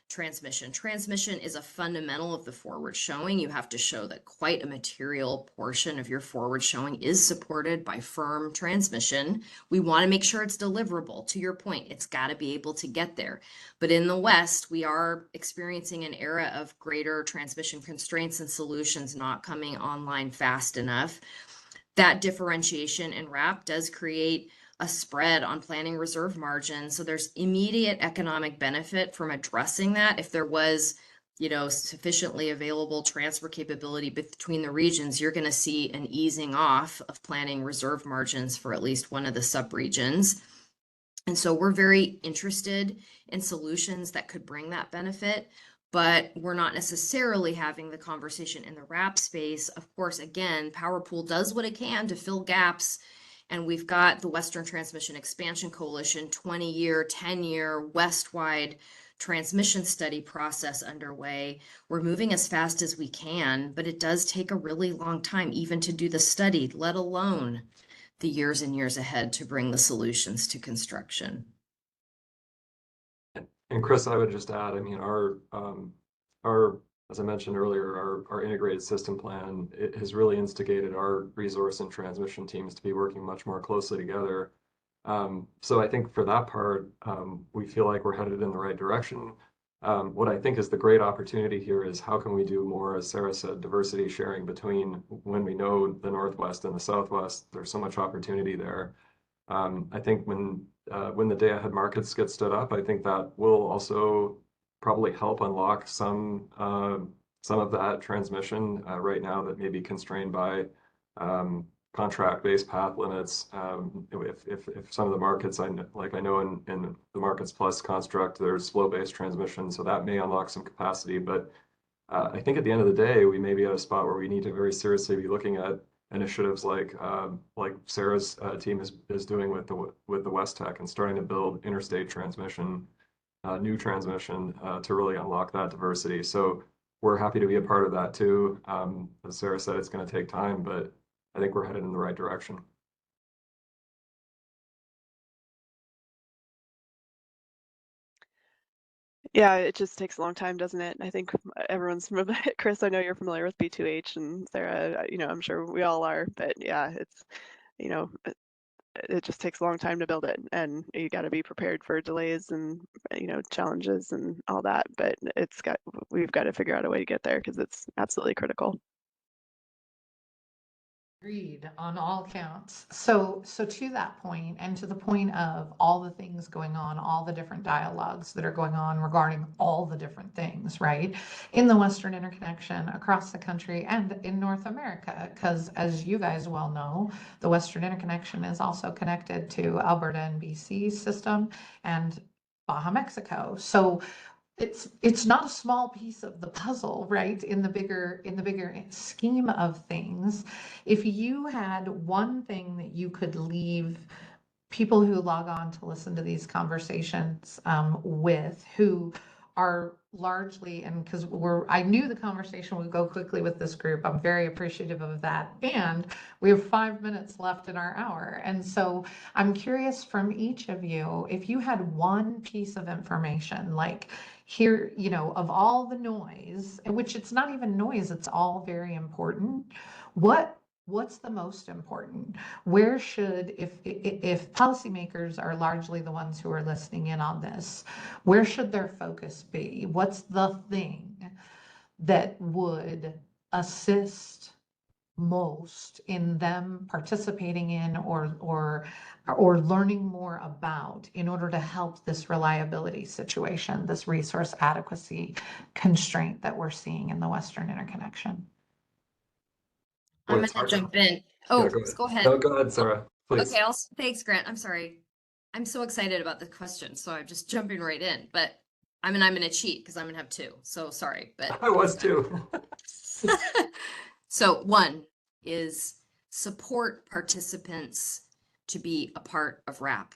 transmission. Transmission is a fundamental of the forward showing. You have to show that quite a material portion of your forward showing is supported by firm transmission. We want to make sure it's deliverable. To your point, it's got to be able to get there. But in the West, we are experiencing an era of greater transmission constraints and solutions not coming online fast enough. That differentiation in RAP does create a spread on planning reserve margin. So there's immediate economic benefit from addressing that. If there was, sufficiently available transfer capability between the regions, you're going to see an easing off of planning reserve margins for at least one of the subregions. And so we're very interested in solutions that could bring that benefit, but we're not necessarily having the conversation in the RAP space. Of course, again, PowerPool does what it can to fill gaps. And we've got the Western Transmission Expansion Coalition 20-year, 10-year West-wide transmission study process underway. We're moving as fast as we can, but it does take a really long time even to do the study, let alone the years and years ahead to bring the solutions to construction. And Chris, I would just add, I mean, our as I mentioned earlier, our integrated system plan, it has really instigated our resource and transmission teams to be working much more closely together. So I think for that part, we feel like we're headed in the right direction. What I think is the great opportunity here is how can we do more, as Sarah said, diversity sharing between when we know the Northwest and the Southwest. There's so much opportunity there. I think when the day-ahead markets get stood up, I think that will also probably help unlock some of that transmission right now that may be constrained by contract-based path limits. If some of the markets, I know in the Markets Plus construct, there's flow-based transmission, so that may unlock some capacity. But I think at the end of the day, we may be at a spot where we need to very seriously be looking at initiatives like Sarah's team is doing with the West Tech and starting to build interstate transmission, new transmission to really unlock that diversity. So we're happy to be a part of that too. As Sarah said, it's going to take time, but I think we're headed in the right direction. Yeah, it just takes a long time, doesn't it? I think everyone's familiar. Chris, I know you're familiar with B2H, and Sarah, I'm sure we all are. But yeah, it's, it just takes a long time to build it, and you got to be prepared for delays and challenges and all that. But we've got to figure out a way to get there because it's absolutely critical. Agreed on all counts. So to that point, and to the point of all the things going on, all the different dialogues that are going on regarding all the different things, right? In the Western interconnection across the country and in North America, because as you guys well know, the Western interconnection is also connected to Alberta and BC system and Baja Mexico. So it's not a small piece of the puzzle, right? In the bigger scheme of things, if you had one thing that you could leave people who log on to listen to these conversations with, who are largely, and because I knew the conversation would go quickly with this group. I'm very appreciative of that. And we have 5 minutes left in our hour. And so I'm curious from each of you, if you had one piece of information, like here, of all the noise, which it's not even noise, it's all very important. What's the most important? Where should, if policymakers are largely the ones who are listening in on this, where should their focus be? What's the thing that would assist most in them participating in or learning more about in order to help this reliability situation, this resource adequacy constraint that we're seeing in the Western interconnection? I'm Well, it's gonna hard to. jump in. Yeah, Oh, go ahead. go ahead. No, go ahead, Sarah, please. Okay, thanks, Grant. I'm sorry. I'm so excited about the question, so I'm just jumping right in. But I'm gonna cheat because I'm gonna have two. So sorry, but I was too. so one is support participants to be a part of RAP.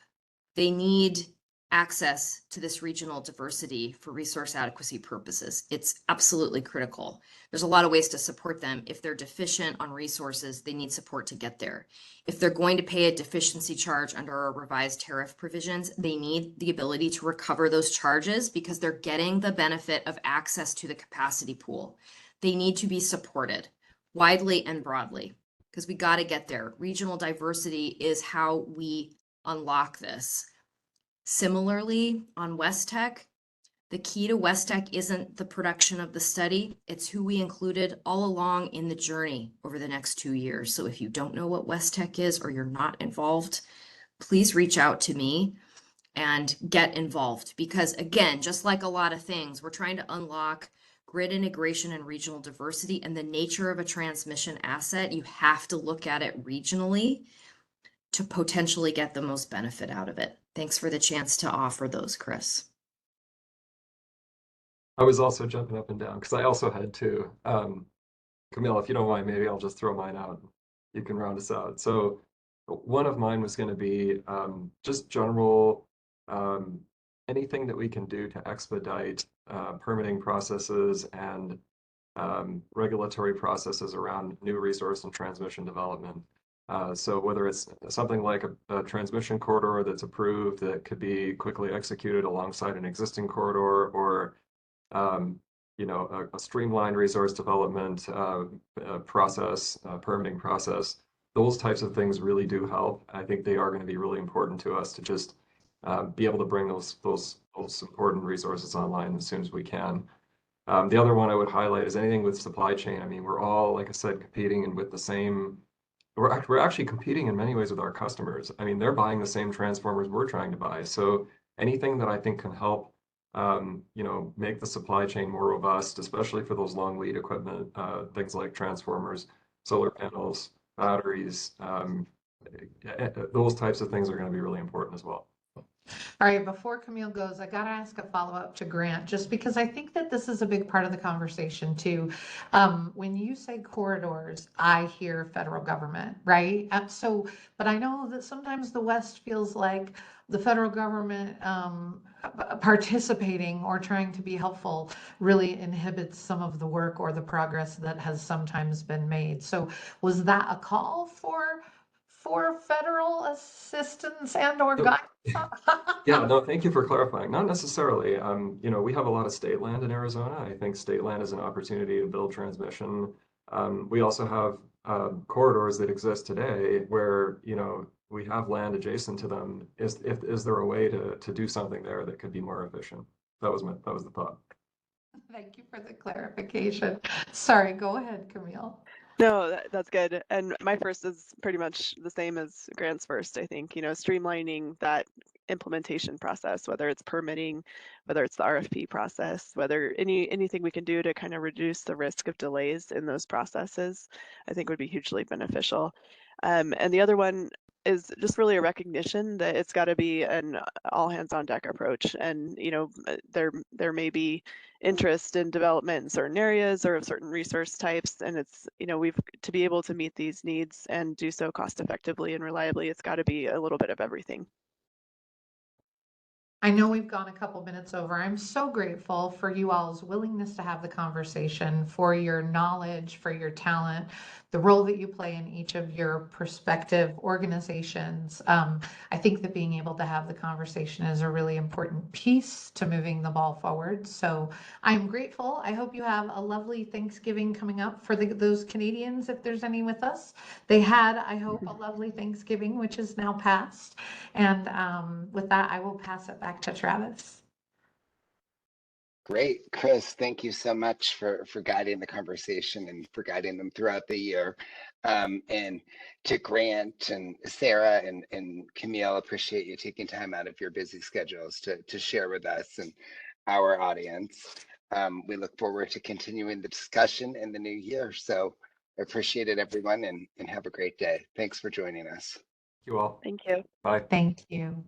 They need access to this regional diversity for resource adequacy purposes. It's absolutely critical. There's a lot of ways to support them. If they're deficient on resources, they need support to get there. If they're going to pay a deficiency charge under our revised tariff provisions, they need the ability to recover those charges because they're getting the benefit of access to the capacity pool. They need to be supported widely and broadly because we got to get there. Regional diversity is how we unlock this. Similarly, on West Tech, the key to West Tech isn't the production of the study, it's who we included all along in the journey over the next 2 years. So if you don't know what West Tech is or you're not involved, please reach out to me and get involved. Because again, just like a lot of things, we're trying to unlock grid integration and regional diversity, and the nature of a transmission asset, you have to look at it regionally to potentially get the most benefit out of it. Thanks for the chance to offer those, Chris. I was also jumping up and down because I also had two. Camille, if you don't mind, maybe I'll just throw mine out. You can round us out. So one of mine was going to be just general anything that we can do to expedite permitting processes and regulatory processes around new resource and transmission development. So whether it's something like a transmission corridor that's approved that could be quickly executed alongside an existing corridor, or a streamlined resource development process, permitting process, those types of things really do help. I think they are going to be really important to us to just be able to bring those important resources online as soon as we can. The other one I would highlight is anything with supply chain. I mean, we're all, like I said, competing and with the same. We're actually competing in many ways with our customers. I mean, they're buying the same transformers we're trying to buy. So anything that I think can help, make the supply chain more robust, especially for those long lead equipment, things like transformers, solar panels, batteries, those types of things are going to be really important as well. All right, before Camille goes, I got to ask a follow-up to Grant, just because I think that this is a big part of the conversation too. When you say corridors, I hear federal government, right? But I know that sometimes the West feels like the federal government participating or trying to be helpful really inhibits some of the work or the progress that has sometimes been made. So was that a call for federal assistance and or guidance? Yeah, no, thank you for clarifying. Not necessarily. We have a lot of state land in Arizona. I think state land is an opportunity to build transmission. We also have corridors that exist today where, we have land adjacent to them. Is there a way to do something there that could be more efficient? That was the thought. Thank you for the clarification. Sorry, go ahead, Camille. No, that's good. And my first is pretty much the same as Grant's first, I think, streamlining that implementation process, whether it's permitting, whether it's the RFP process, whether anything we can do to kind of reduce the risk of delays in those processes, I think would be hugely beneficial. And the other one is just really a recognition that it's got to be an all hands on deck approach. And, there may be interest in development in certain areas or of certain resource types. And it's, we've to be able to meet these needs and do so cost effectively and reliably, it's got to be a little bit of everything. I know we've gone a couple minutes over. I'm so grateful for you all's willingness to have the conversation, for your knowledge, for your talent, the role that you play in each of your prospective organizations. I think that being able to have the conversation is a really important piece to moving the ball forward. So I'm grateful. I hope you have a lovely Thanksgiving coming up for those Canadians, if there's any with us. They had, I hope, a lovely Thanksgiving, which is now past. And with that, I will pass it back to Travis. Great, Chris. Thank you so much for guiding the conversation and for guiding them throughout the year. And to Grant and Sarah and Camille, appreciate you taking time out of your busy schedules to share with us and our audience. We look forward to continuing the discussion in the new year. So I appreciate it, everyone, and have a great day. Thanks for joining us. Thank you all. Thank you. Bye. Thank you.